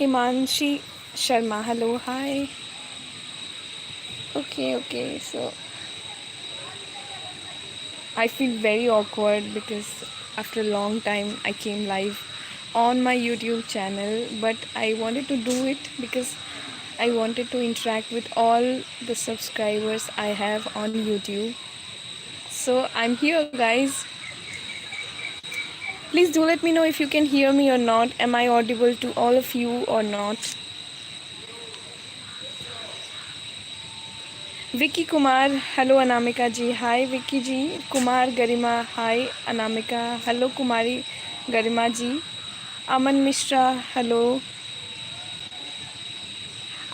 Himanshi Sharma, hello, hi. Okay, so I feel very awkward because after a long time I came live on my YouTube channel, but I wanted to do it because I wanted to interact with all the subscribers I have on YouTube. So I'm here, guys. Please do let me know if you can hear me or not. Am I audible to all of you or not? Vicky Kumar, hello Anamika ji, hi Vicky ji. Kumar Garima, hi Anamika, hello Kumari Garima ji. Aman Mishra, hello.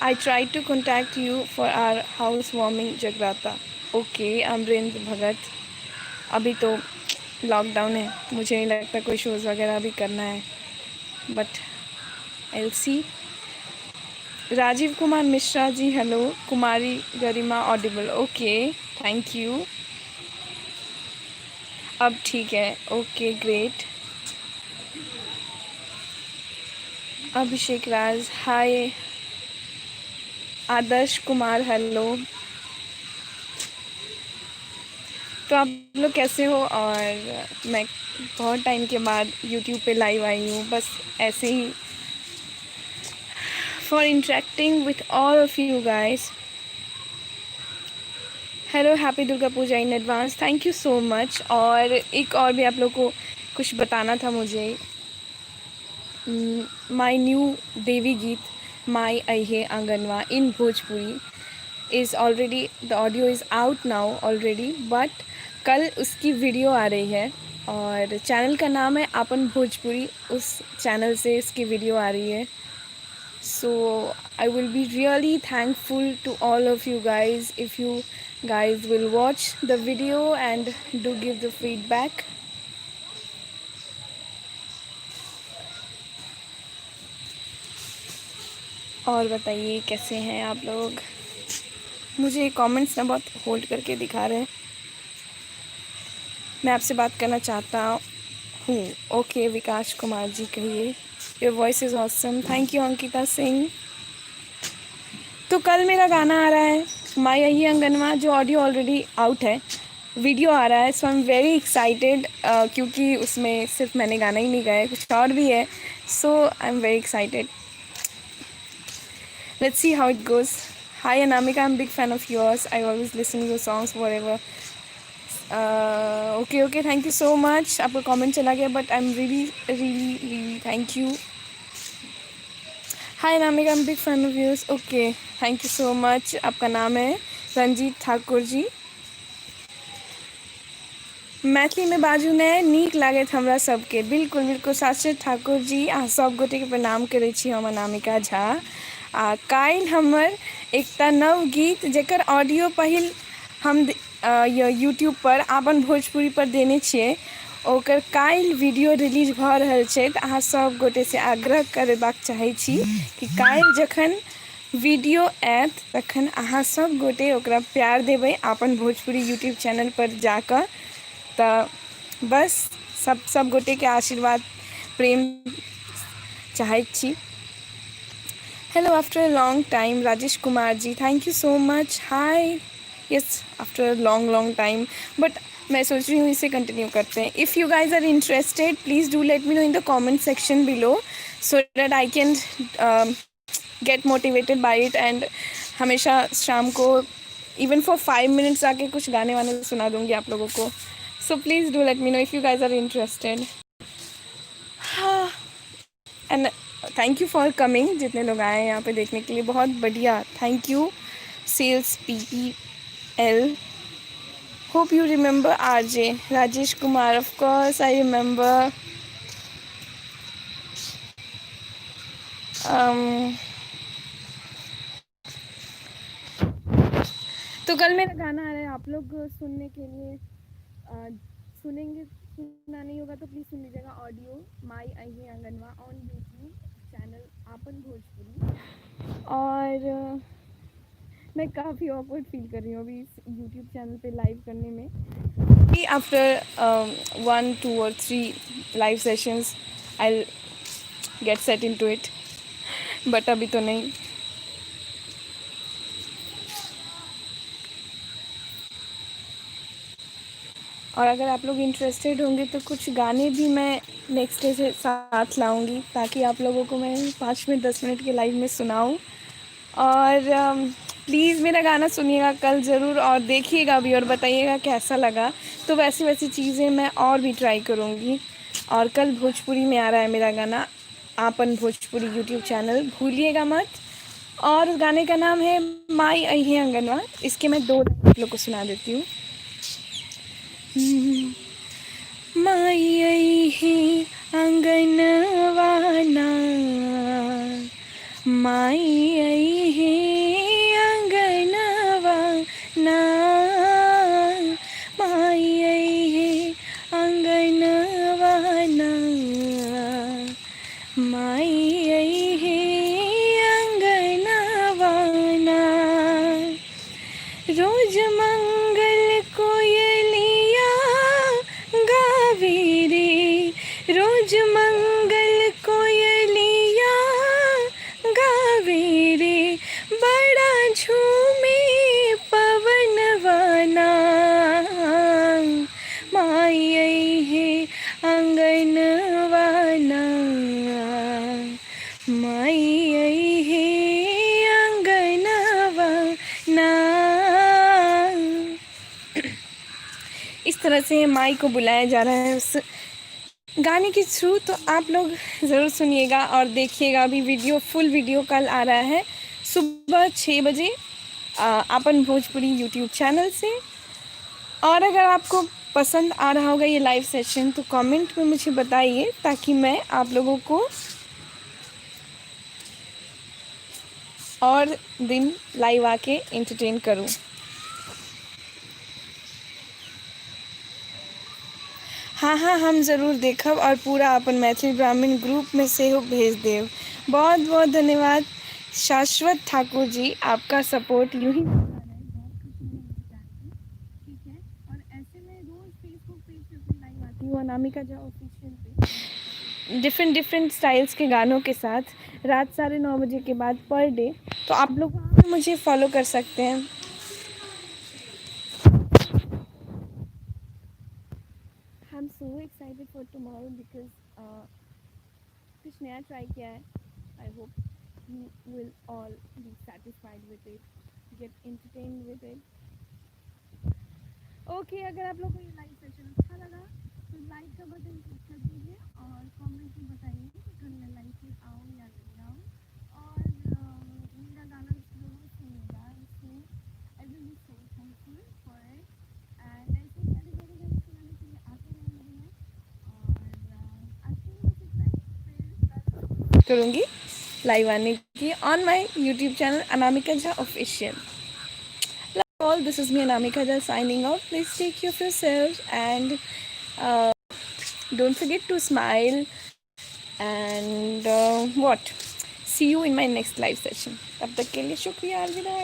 I tried to contact you for our housewarming jagrata. Okay Amarind Bhagat, अभी तो lockdown है, मुझे नहीं लगता कोई shows वगैरह भी करना है, but I see. Rajiv Kumar Mishra ji, hello. Kumari Garima audible, okay, thank you. अब ठीक है, okay great. Abhishek Raj, hi. Adarsh Kumar, hello. तो आप लोग कैसे हो? और मैं बहुत टाइम के बाद यूट्यूब पे लाइव आई हूँ, बस ऐसे ही for interacting with all of you guys. Hello, happy Durga Puja in advance, thank you so much. और एक और भी आप लोग को कुछ बताना था मुझे. माई न्यू देवी गीत माई अहे आंगनवा in Bhojpuri is already, the audio is out now already, but कल उसकी वीडियो आ रही है और चैनल का नाम है आपन भोजपुरी. उस चैनल से इसकी वीडियो आ रही है. So I will be really thankful to all of you guys if you guys will watch the video and do give the feedback. और बताइए कैसे हैं आप लोग? मुझे कमेंट्स ना बहुत होल्ड करके दिखा रहे हैं. मैं आपसे बात करना चाहता हूँ. ओके विकास कुमार जी, कहिए. Your voice is awesome, thank you Ankita Singh. तो कल मेरा गाना आ रहा है माई अही अंगनवा, जो ऑडियो ऑलरेडी आउट है, वीडियो आ रहा है. So I am very excited, क्योंकि उसमें सिर्फ मैंने गाना ही नहीं गाया, कुछ और भी है. So I am very excited. Let's see how it goes. Hi Anamika, I am big fan of yours, I always listen your songs forever. Okay, thank you so much. आपका कमेंट चला गया, but I am really thank you. Hi Anamika, I am big fan of yours. Okay, thank you so much. आपका नाम है रंजीत ठाकुर जी. मैथिली में बाजू ने नीक लागत हमरा सबके. बिल्कुल साक्षात ठाकुर जी, अहाँ सब गोटे के प्रणाम करै छी हम अनामिका झा. आ काल्हि हमर एकटा नव गीत जकर ऑडियो पहिल हम यूट्यूब पर आपन भोजपुरी पर देने छियै, ओकर काल्हि वीडियो रिलीज भऽ रहल छै. तऽ अहाँ सब गोटे से आग्रह करबाक चाहै छी कि काल्हि जखन वीडियो आयत तखन अहाँ सब गोटे ओकरा प्यार देबै आपन भोजपुरी यूट्यूब चैनल पर जाकर. तो बस सब गोटे के आशीर्वाद प्रेम चाहैत छी. Hello, after a long time Rajesh Kumar ji, thank you so much. Hi. Yes, after long time, but मैं सोच रही हूँ इसे कंटिन्यू करते हैं. If you guys are interested please do let me know in the comment section below so that I can get motivated by it. And हमेशा शाम को इवन फॉर 5 मिनट्स आके कुछ गाने वाने सुना दूँगी आप लोगों को. So please do let me know if you guys are interested. And thank you for coming. जितने लोग आए हैं यहाँ पे देखने के लिए, बहुत बढ़िया. Thank you. Sales PPL. Hope you remember RJ Rajesh Kumar. Of course I remember. तो कल मेरा गाना आ रहा है आप लोग सुनने के लिए. सुनेंगे, सुनना नहीं होगा तो प्लीज़ सुन लीजिएगा. ऑडियो माई अही आंगनवा ऑन यूट्यूब चैनल आपन भोजपुरी. और मैं काफ़ी ऑकवर्ड फील कर रही हूँ अभी इस यूट्यूब चैनल पे लाइव करने में. आफ्टर 1, 2 और 3 live sessions I get set in to it. But अभी तो नहीं। और अगर आप लोग इंटरेस्टेड होंगे तो कुछ गाने भी मैं नेक्स्ट डे से साथ लाऊंगी, ताकि आप लोगों को मैं 5 मिनट 10 मिनट के लाइव में सुनाऊं। और प्लीज़ मेरा गाना सुनिएगा कल ज़रूर, और देखिएगा भी और बताइएगा कैसा लगा। तो वैसी वैसी चीज़ें मैं और भी ट्राई करूँगी। और कल भोजपुरी में आ रहा है मेरा गाना, आपन भोजपुरी यूट्यूब चैनल, भूलिएगा मत। और उस गाने का नाम है माई अहे अंगनवा। इसके मैं 2 आप लोग को सुना देती हूँ। माई अहे अंगनवा ना, माई अहे अंगनवा ना, माई अहे अंगनवा ना, माई अहे अंगनवा ना। रोज मंगल कोयलिया गावे रे, रोज मंगल कोयलिया गावे रे, बड़ा झूमे पवनवाना, माई अहे अंगनवाना, माई अहे अंगनवाना। इस तरह से माई को बुलाया जा रहा है उस गाने के थ्रू। तो आप लोग ज़रूर सुनिएगा और देखिएगा। अभी वीडियो, फुल वीडियो कल आ रहा है सुबह 6 बजे आपन भोजपुरी यूट्यूब चैनल से। और अगर आपको पसंद आ रहा होगा ये लाइव सेशन तो कमेंट में मुझे बताइए, ताकि मैं आप लोगों को और दिन लाइव आके एंटरटेन करूं। हाँ हाँ, हम ज़रूर देखब और पूरा अपन मैथिली ब्राह्मण ग्रुप में से हो भेज देव। बहुत बहुत धन्यवाद शाश्वत ठाकुर जी, आपका सपोर्ट यूँ ही बना रहे। ठीक है, और ऐसे में रोज़ फेसबुक पेज पे अपनी लाइव आती हूँ अनामिका झा ऑफिशियल पे, डिफरेंट स्टाइल्स के गानों के साथ, रात 9:30 बजे के बाद पर डे। तो आप लोग वहाँ पे मुझे फॉलो कर सकते हैं। I am so excited for tomorrow because कुछ नया ट्राई किया है। I hope you will all be satisfied with it, gate entertain with it. Okay, अगर आप लोग को ये लाइव सेशन अच्छा लगा तो लाइक का बटन क्लिक कर दीजिए और कमेंट में बताइए कि कल मैं लाइव में आऊँ या नहीं आऊँ। और मेरा गाना ज़रूर सुनिएगा, इसमें आई will B so thankful for it. And ऐसे ही प्यारे प्यारे गाने सुनाने के लिए आते रहेंगे मैं। और आज के लिए बस इतना ही, फिर करूँगी लाइव आने की on my YouTube channel Anamika Jha official. All, this is me Anamika Jha signing off. Please take care of yourselves and don't forget to smile and what, see you in my next live session. तब तक के लिए शुक्रिया, अलविदा।